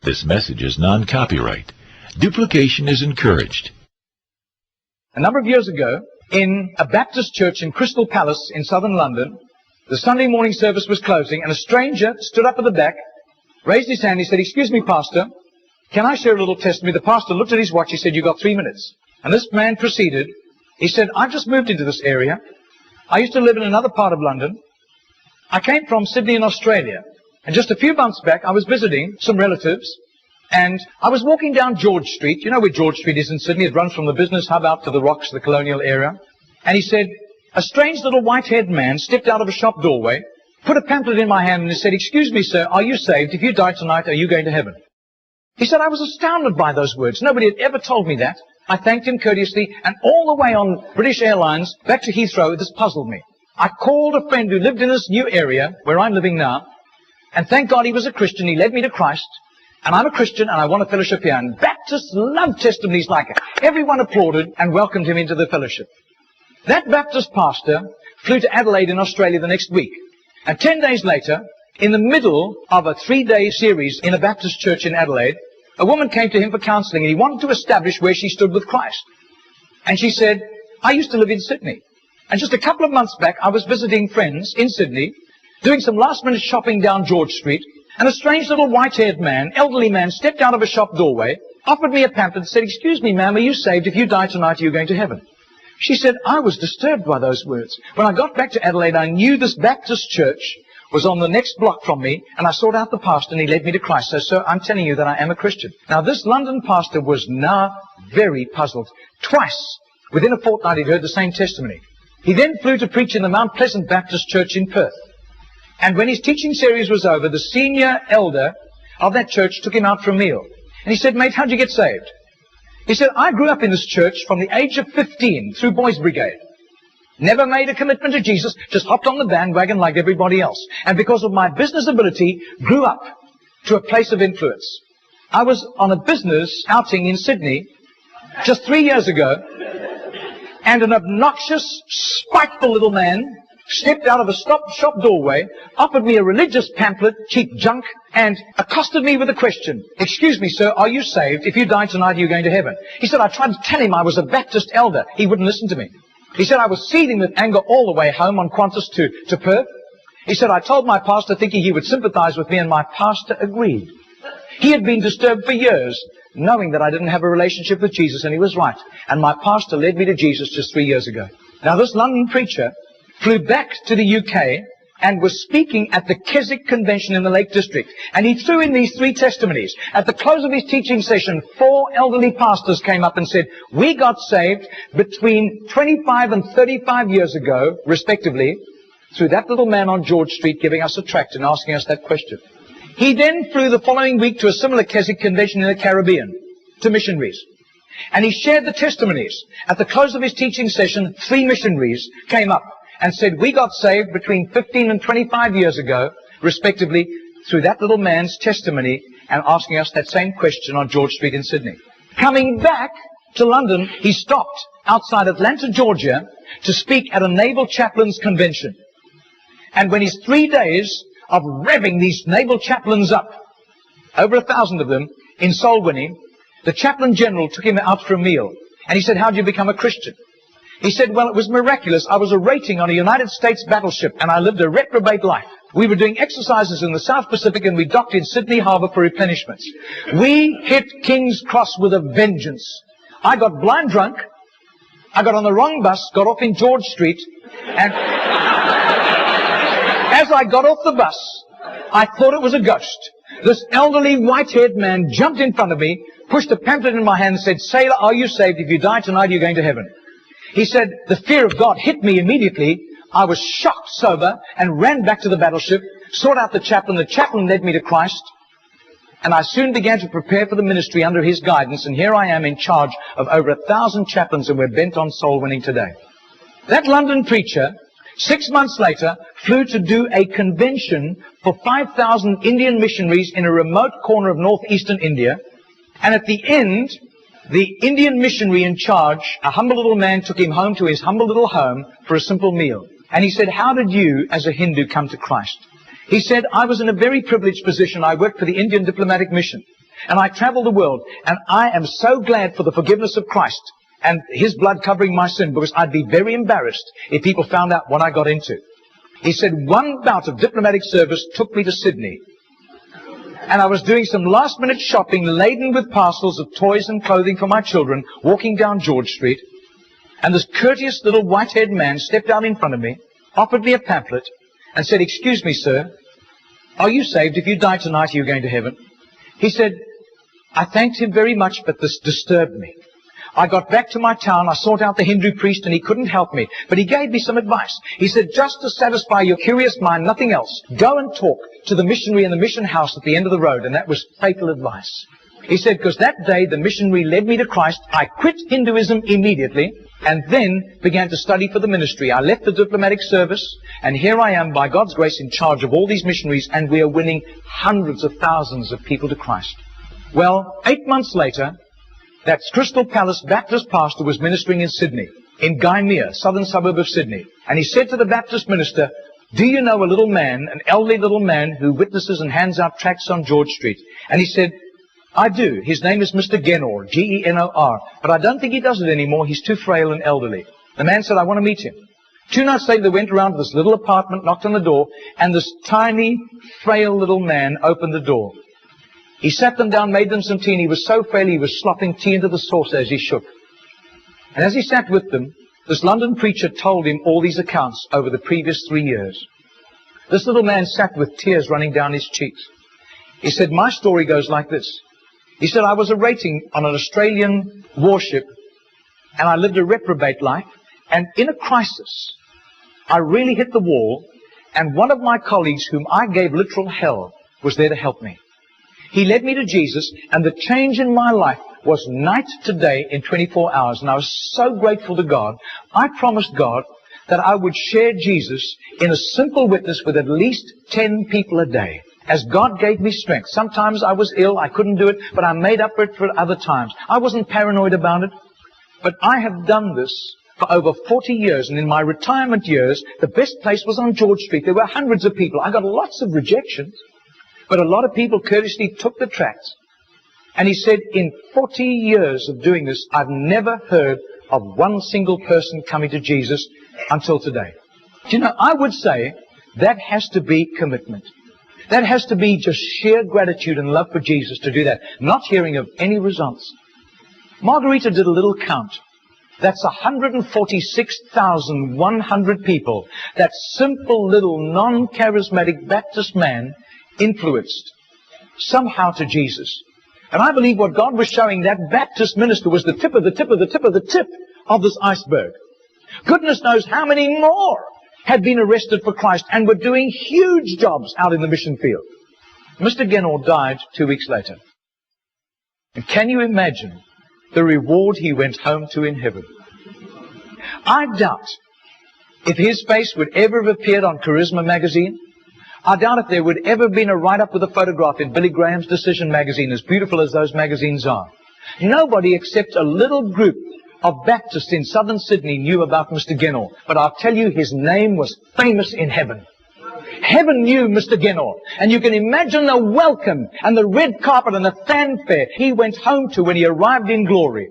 This message is non-copyright. Duplication is encouraged. A number of years ago, in a Baptist church in Crystal Palace in southern London, the Sunday morning service was closing, and a stranger stood up at the back, raised his hand, he said, "Excuse me, Pastor, can I share a little testimony?" The pastor looked at his watch, he said, "You've got 3 minutes." And this man proceeded. He said, "I've just moved into this area. I used to live in another part of London. I came from Sydney in Australia. And just a few months back, I was visiting some relatives. And I was walking down George Street. You know where George Street is in Sydney? It runs from the business hub out to the rocks, the colonial area. And he said, a strange little white-haired man stepped out of a shop doorway, put a pamphlet in my hand, and he said, "Excuse me, sir, are you saved? If you die tonight, are you going to heaven?" He said, I was astounded by those words. Nobody had ever told me that. I thanked him courteously, and all the way on British Airlines back to Heathrow, this puzzled me. I called a friend who lived in this new area where I'm living now, and thank God he was a Christian. He led me to Christ. And I'm a Christian, and I want a fellowship here. And Baptists love testimonies like it. Everyone applauded and welcomed him into the fellowship. That Baptist pastor flew to Adelaide in Australia the next week. And 10 days later, in the middle of a 3-day series in a Baptist church in Adelaide, a woman came to him for counseling, and he wanted to establish where she stood with Christ. And she said, "I used to live in Sydney. And just a couple of months back, I was visiting friends in Sydney, doing some last-minute shopping down George Street, and a strange little white-haired man, elderly man, stepped out of a shop doorway, offered me a pamphlet, and said, 'Excuse me, ma'am, are you saved? If you die tonight, are you going to heaven?'" She said, I was disturbed by those words. When I got back to Adelaide, I knew this Baptist church was on the next block from me, and I sought out the pastor, and he led me to Christ. So, sir, I'm telling you that I am a Christian. Now, this London pastor was now very puzzled. Twice, within a fortnight, he'd heard the same testimony. He then flew to preach in the Mount Pleasant Baptist Church in Perth. And when his teaching series was over, the senior elder of that church took him out for a meal. And he said, "Mate, how'd you get saved?" He said, "I grew up in this church from the age of 15 through Boys Brigade. Never made a commitment to Jesus, just hopped on the bandwagon like everybody else. And because of my business ability, grew up to a place of influence. I was on a business outing in Sydney just 3 years ago, and an obnoxious, spiteful little man stepped out of a shop doorway, offered me a religious pamphlet, cheap junk, and accosted me with a question. 'Excuse me, sir, are you saved? If you die tonight, are you going to heaven?' He said, I tried to tell him I was a Baptist elder. He wouldn't listen to me. He said, I was seething with anger all the way home on Qantas to Perth. He said, I told my pastor thinking he would sympathize with me, and my pastor agreed. He had been disturbed for years, knowing that I didn't have a relationship with Jesus, and he was right. And my pastor led me to Jesus just 3 years ago. Now, this London preacher flew back to the UK and was speaking at the Keswick Convention in the Lake District. And he threw in these 3 testimonies. At the close of his teaching session, 4 elderly pastors came up and said, we got saved between 25 and 35 years ago, respectively, through that little man on George Street giving us a tract and asking us that question. He then flew the following week to a similar Keswick Convention in the Caribbean, to missionaries. And he shared the testimonies. At the close of his teaching session, 3 missionaries came up and said, we got saved between 15 and 25 years ago, respectively, through that little man's testimony and asking us that same question on George Street in Sydney. Coming back to London, he stopped outside Atlanta, Georgia, to speak at a naval chaplains convention. And when his 3 days of revving these naval chaplains up, over 1,000 of them, in soul winning, the chaplain general took him out for a meal. And he said, how did you become a Christian? He said, well, it was miraculous. I was a rating on a United States battleship, and I lived a reprobate life. We were doing exercises in the South Pacific, and we docked in Sydney Harbour for replenishments. We hit King's Cross with a vengeance. I got blind drunk. I got on the wrong bus, got off in George Street, and as I got off the bus, I thought it was a ghost. This elderly, white-haired man jumped in front of me, pushed a pamphlet in my hand, and said, sailor, are you saved? If you die tonight, you're going to heaven. He said, the fear of God hit me immediately. I was shocked sober and ran back to the battleship, sought out the chaplain. The chaplain led me to Christ. And I soon began to prepare for the ministry under his guidance. And here I am in charge of over 1,000 chaplains, and we're bent on soul winning today. That London preacher, 6 months later, flew to do a convention for 5,000 Indian missionaries in a remote corner of northeastern India. And at the end, the Indian missionary in charge, a humble little man, took him home to his humble little home for a simple meal. And he said, how did you, as a Hindu, come to Christ? He said, I was in a very privileged position. I worked for the Indian diplomatic mission. And I travel the world, and I am so glad for the forgiveness of Christ and His blood covering my sin, because I'd be very embarrassed if people found out what I got into. He said, one bout of diplomatic service took me to Sydney. And I was doing some last-minute shopping laden with parcels of toys and clothing for my children, walking down George Street. And this courteous little white-haired man stepped out in front of me, offered me a pamphlet, and said, "Excuse me, sir, are you saved? If you die tonight, are you going to heaven?" He said, I thanked him very much, but this disturbed me. I got back to my town, I sought out the Hindu priest, and he couldn't help me. But he gave me some advice. He said, just to satisfy your curious mind, nothing else, go and talk to the missionary in the mission house at the end of the road. And that was fatal advice. He said, because that day the missionary led me to Christ. I quit Hinduism immediately and then began to study for the ministry. I left the diplomatic service, and here I am, by God's grace, in charge of all these missionaries, and we are winning hundreds of thousands of people to Christ. Well, 8 months later, that Crystal Palace Baptist pastor was ministering in Sydney, in Gymea, southern suburb of Sydney. And he said to the Baptist minister, do you know a little man, an elderly little man who witnesses and hands out tracts on George Street? And he said, I do. His name is Mr. Genor, Genor. But I don't think he does it anymore. He's too frail and elderly. The man said, I want to meet him. 2 nights later, they went around to this little apartment, knocked on the door, and this tiny, frail little man opened the door. He sat them down, made them some tea, and he was so frail he was slopping tea into the saucer as he shook. And as he sat with them, this London preacher told him all these accounts over the previous 3 years. This little man sat with tears running down his cheeks. He said, my story goes like this. He said, I was a rating on an Australian warship, and I lived a reprobate life, and in a crisis, I really hit the wall, and one of my colleagues, whom I gave literal hell, was there to help me. He led me to Jesus, and the change in my life was night to day in 24 hours. And I was so grateful to God. I promised God that I would share Jesus in a simple witness with at least 10 people a day, as God gave me strength. Sometimes I was ill, I couldn't do it, but I made up for it for other times. I wasn't paranoid about it, but I have done this for over 40 years, and in my retirement years, the best place was on George Street. There were hundreds of people. I got lots of rejections. But a lot of people courteously took the tracts. And he said, in 40 years of doing this, I've never heard of one single person coming to Jesus until today. Do you know, I would say that has to be commitment. That has to be just sheer gratitude and love for Jesus to do that, not hearing of any results. Margarita did a little count. That's 146,100 people. That simple little non-charismatic Baptist man influenced somehow to Jesus. And I believe what God was showing that Baptist minister was the tip of the tip of the tip of the tip of this iceberg. Goodness knows how many more had been arrested for Christ and were doing huge jobs out in the mission field. Mr. Genor died 2 weeks later. And can you imagine the reward he went home to in heaven? I doubt if his face would ever have appeared on Charisma magazine. I doubt if there would ever have been a write-up with a photograph in Billy Graham's Decision magazine, as beautiful as those magazines are. Nobody except a little group of Baptists in southern Sydney knew about Mr. Genor. But I'll tell you, his name was famous in heaven. Heaven knew Mr. Genor. And you can imagine the welcome and the red carpet and the fanfare he went home to when he arrived in glory.